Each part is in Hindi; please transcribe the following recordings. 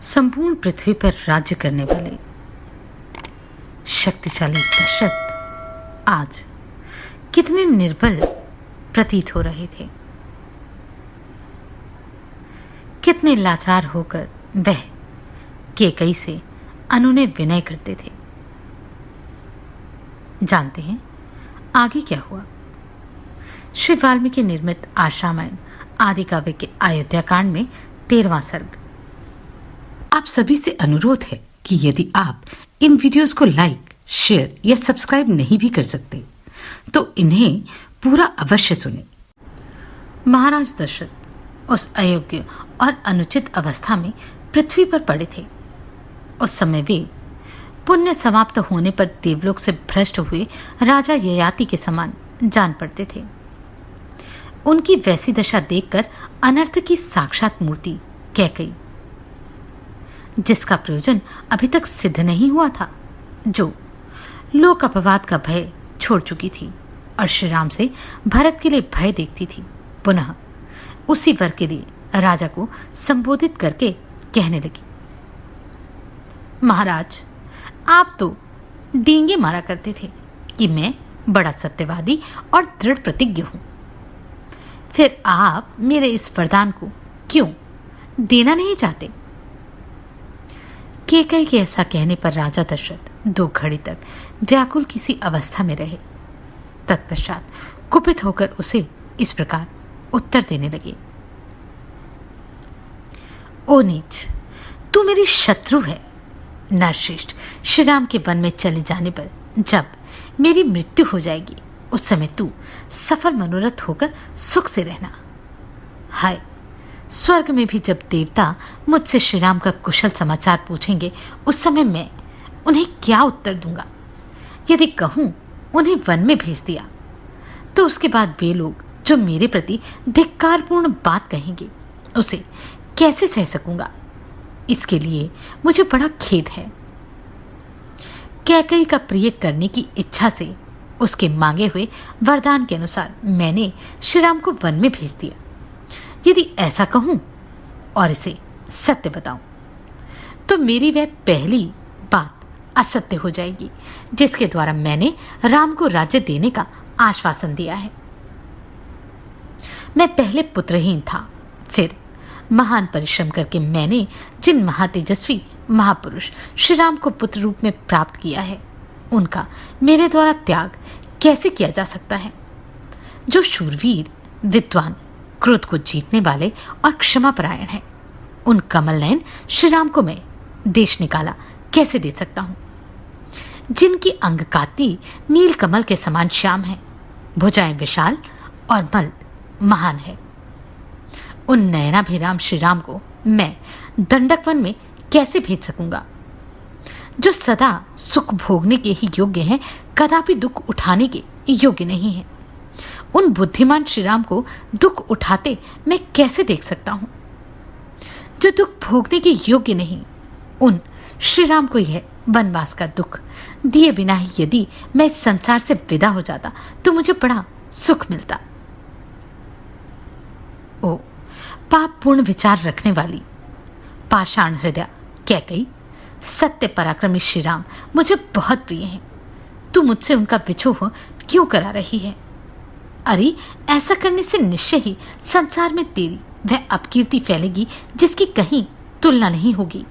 संपूर्ण पृथ्वी पर राज्य करने वाले शक्तिशाली दशरथ आज कितने निर्बल प्रतीत हो रहे थे। कितने लाचार होकर वह कैकेयी से अनुनय विनय करते थे। जानते हैं आगे क्या हुआ? श्री वाल्मीकि निर्मित आशारामायण आदि काव्य के अयोध्या कांड में 13वां सर्ग। आप सभी से अनुरोध है कि यदि आप इन वीडियोस को लाइक, शेयर या सब्सक्राइब नहीं भी कर सकते तो इन्हें पूरा अवश्य सुनें। महाराज दशरथ उस अयोग्य और अनुचित अवस्था में पृथ्वी पर पड़े थे। उस समय वे पुण्य समाप्त होने पर देवलोक से भ्रष्ट हुए राजा ययाति के समान जान पड़ते थे। उनकी वैसी दशा देखकर अनर्थ की साक्षात मूर्ति कैकेयी, जिसका प्रयोजन अभी तक सिद्ध नहीं हुआ था, जो लोक अपवाद का भय छोड़ चुकी थी और श्री राम से भरत के लिए भय देखती थी, पुनः उसी वर के लिए राजा को संबोधित करके कहने लगी, महाराज, आप तो डींगे मारा करते थे कि मैं बड़ा सत्यवादी और दृढ़ प्रतिज्ञ हूं। फिर आप मेरे इस वरदान को क्यों देना नहीं चाहते? कैकेयी के ऐसा कहने पर राजा दशरथ 2 घड़ी तक व्याकुल किसी अवस्था में रहे। तत्पश्चात कुपित होकर उसे इस प्रकार उत्तर देने लगे, ओ नीच, तू मेरी शत्रु है। नरश्रेष्ठ, श्री राम के वन में चले जाने पर जब मेरी मृत्यु हो जाएगी उस समय तू सफल मनोरथ होकर सुख से रहना। हाय, स्वर्ग में भी जब देवता मुझसे श्री राम का कुशल समाचार पूछेंगे उस समय मैं उन्हें क्या उत्तर दूंगा? यदि कहूं उन्हें वन में भेज दिया तो उसके बाद वे लोग जो मेरे प्रति धिक्कारपूर्ण बात कहेंगे उसे कैसे सह सकूंगा? इसके लिए मुझे बड़ा खेद है। कैकेयी का प्रिय करने की इच्छा से उसके मांगे हुए वरदान के अनुसार मैंने श्री राम को वन में भेज दिया। यदि ऐसा कहूं और इसे सत्य बताऊं तो मेरी वह पहली बात असत्य हो जाएगी जिसके द्वारा मैंने राम को राज्य देने का आश्वासन दिया है। मैं पहले पुत्रहीन था, फिर महान परिश्रम करके मैंने जिन महातेजस्वी महापुरुष श्री राम को पुत्र रूप में प्राप्त किया है उनका मेरे द्वारा त्याग कैसे किया जा सकता है? जो शूरवीर, विद्वान, क्रोध को जीतने वाले और क्षमापरायण हैं, उन कमल नयन श्री राम को मैं देश निकाला कैसे दे सकता हूं? जिनकी अंगकाती नील कमल के समान श्याम है, भुजाएं विशाल और मल महान है, उन नयनाभिराम श्री राम को मैं दंडक वन में कैसे भेज सकूंगा? जो सदा सुख भोगने के ही योग्य हैं, कदापि दुख उठाने के योग्य नहीं हैं, उन बुद्धिमान श्री राम को दुख उठाते मैं कैसे देख सकता हूं? जो दुख भोगने के योग्य नहीं, उन श्री राम को यह वनवास का दुख दिए बिना ही यदि मैं इस संसार से विदा हो जाता तो मुझे बड़ा सुख मिलता। ओ पाप पूर्ण विचार रखने वाली पाषाण हृदय कैकेयी, सत्य पराक्रमी श्री राम मुझे बहुत प्रिय हैं। तू मुझसे उनका विछोह क्यों करा रही है? अरे, ऐसा करने से निश्चय ही संसार में तेरी वह अपकीर्ति फैलेगी जिसकी कहीं तुलना नहीं होगी।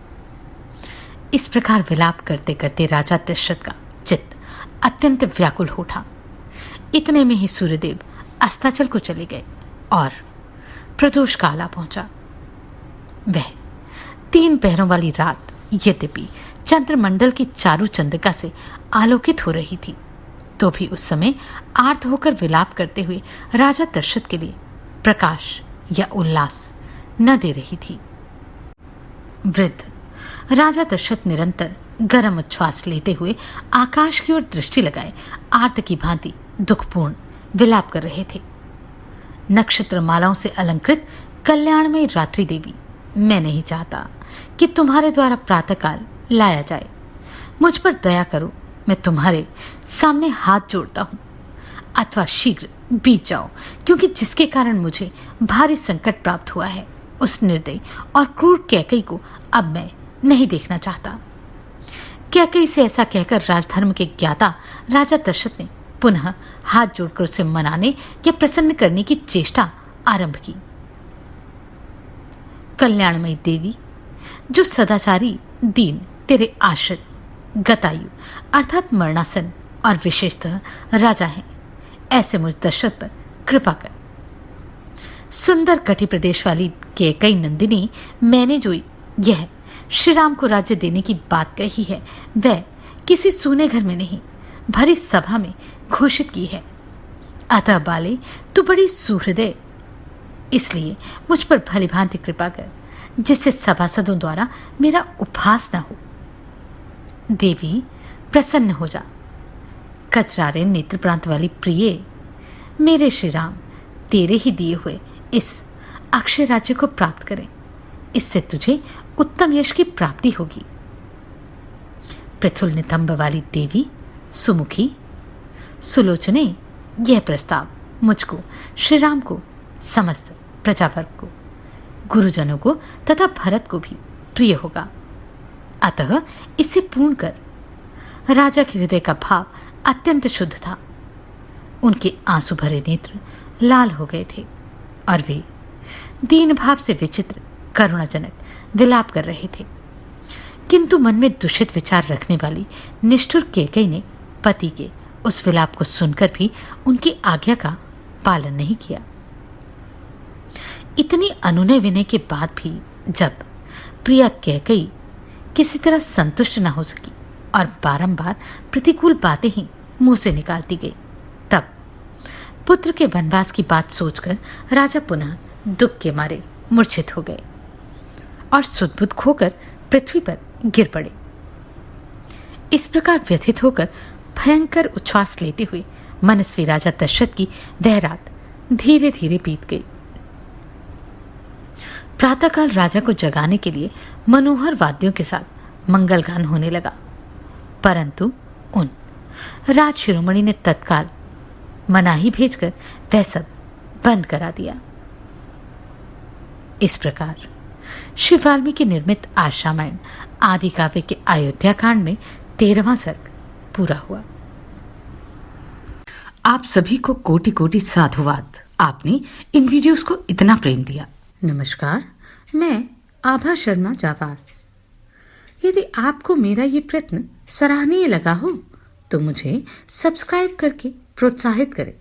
इस प्रकार विलाप करते करते राजा दशरथ का चित्त अत्यंत व्याकुल हो उठा। इतने में ही सूर्यदेव अस्ताचल को चले गए और प्रदोष काल आ पहुंचा। वह 3 पहरों वाली रात यद्यपि चंद्रमंडल की चारु चंद्रिका से आलोकित हो रही थी तो भी उस समय आर्त होकर विलाप करते हुए राजा दशरथ के लिए प्रकाश या उल्लास न दे रही थी। वृद्ध राजा दशरथ निरंतर गर्म उच्छ्वास लेते हुए आकाश की ओर दृष्टि लगाए आर्त की भांति दुखपूर्ण विलाप कर रहे थे। नक्षत्र मालाओं से अलंकृत कल्याणमयी रात्रि देवी, मैं नहीं चाहता कि तुम्हारे द्वारा प्रातःकाल लाया जाए। मुझ पर दया करो, मैं तुम्हारे सामने हाथ जोड़ता हूं, अथवा शीघ्र बीत जाओ, क्योंकि जिसके कारण मुझे भारी संकट प्राप्त हुआ है उस निर्दयी और क्रूर कैकेयी को अब मैं नहीं देखना चाहता। कैकेयी से ऐसा कहकर राजधर्म के ज्ञाता राजा दशरथ ने पुनः हाथ जोड़कर उसे मनाने या प्रसन्न करने की चेष्टा आरंभ की। कल्याणमयी देवी, जो सदाचारी दीन तेरे आश्रित गतायु अर्थात मरणासन और विशेषतः राजा हैं, ऐसे मुझ दशरथ पर कृपा कर। सुंदर कटी प्रदेश वाली कैकेयी नंदिनी, मैंने जो यह श्री राम को राज्य देने की बात कही है वह किसी सूने घर में नहीं, भरी सभा में घोषित की है। अतः बाले, तू बड़ी सुहृदय, इसलिए मुझ पर भली भांति कृपा कर, जिससे सभासदों द्वारा मेरा उपहास न हो। देवी, प्रसन्न हो जा। कचरारे नेत्र प्रांत वाली प्रिय, मेरे श्री राम तेरे ही दिए हुए इस अक्षय राज्य को प्राप्त करें, इससे तुझे उत्तम यश की प्राप्ति होगी। पृथुल नितंब वाली देवी, सुमुखी, सुलोचने, यह प्रस्ताव मुझको, श्री राम को, समस्त प्रजावर्ग को, गुरुजनों को तथा भरत को भी प्रिय होगा। अतः इसे पूर्ण कर। राजा के हृदय का भाव अत्यंत शुद्ध था। उनके आंसू भरे नेत्र लाल हो गए थे और वे दीन भाव से विचित्र करुणाजनक विलाप कर रहे थे। किंतु मन में दूषित विचार रखने वाली निष्ठुर कैकेयी ने पति के उस विलाप को सुनकर भी उनकी आज्ञा का पालन नहीं किया। इतनी अनुनय विनय के बाद भी जब प्रिया कैकेयी किसी तरह संतुष्ट न हो सकी और बारंबार प्रतिकूल बातें ही मुंह से निकालती गई, तब पुत्र के वनवास की बात सोचकर राजा पुनः दुख के मारे मूर्छित हो गए और सुदबुद खोकर पृथ्वी पर गिर पड़े। इस प्रकार व्यथित होकर भयंकर उच्छ्वास लेते हुए मनस्वी राजा दशरथ की वह रात धीरे धीरे बीत गई। प्रातःकाल राजा को जगाने के लिए मनोहर वाद्यों के साथ मंगल गान होने लगा, परंतु उन राज शिरोमणि ने तत्काल मनाही भेजकर वह सब बंद करा दिया। इस प्रकार श्री वाल्मीकि निर्मित आश्रामायण आदि काव्य के अयोध्या कांड में 13वां सर्ग पूरा हुआ। आप सभी को कोटि कोटि साधुवाद। आपने इन वीडियोस को इतना प्रेम दिया। नमस्कार, मैं आभा शर्मा जावास। यदि आपको मेरा ये प्रयत्न सराहनीय लगा हो तो मुझे सब्सक्राइब करके प्रोत्साहित करें